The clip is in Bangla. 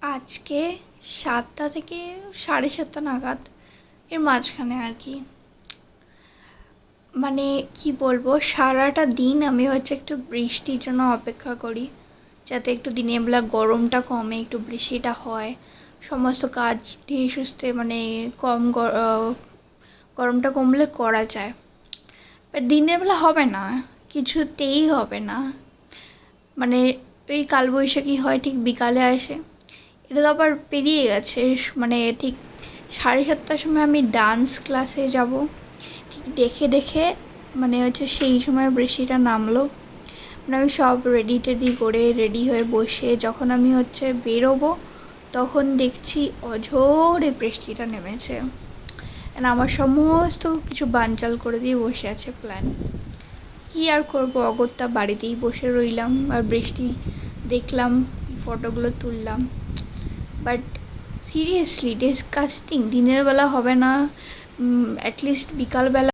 আজকে ৭টা থেকে ৭:৩০ নাগাদ এর মাঝখানে আর কি। মানে কি বলবো, সারাটা দিন আমি একটু বৃষ্টির জন্য অপেক্ষা করি, যাতে একটু দিনের বেলা গরমটা কমে, একটু বৃষ্টিটা হয়, সমস্ত কাজ ধীরে সুস্থে গরমটা কমলে করা যায়। বাট দিনের বেলা হবে না, কিছুতেই হবে না। মানে ওই কালবৈশাখী হয় ঠিক বিকালে আসে, এটা তো আবার পেরিয়ে গেছে। মানে ঠিক 7:30টার সময় আমি ডান্স ক্লাসে যাব, ঠিক দেখে দেখে সেই সময় বৃষ্টিটা নামলো। মানে আমি সব রেডি টেডি করে রেডি হয়ে বসে যখন আমি বেরোবো, তখন দেখছি অঝোরে বৃষ্টিটা নেমেছে। আমার সমস্ত কিছু বানচাল করে দিয়ে বসে আছে প্ল্যান। কি আর করবো, অগত্যা বাড়িতেই বসে রইলাম আর বৃষ্টি দেখলাম, ফটোগুলো তুললাম। But seriously disgusting. দিনের বেলা হবে না, অ্যাটলিস্ট বিকালবেলা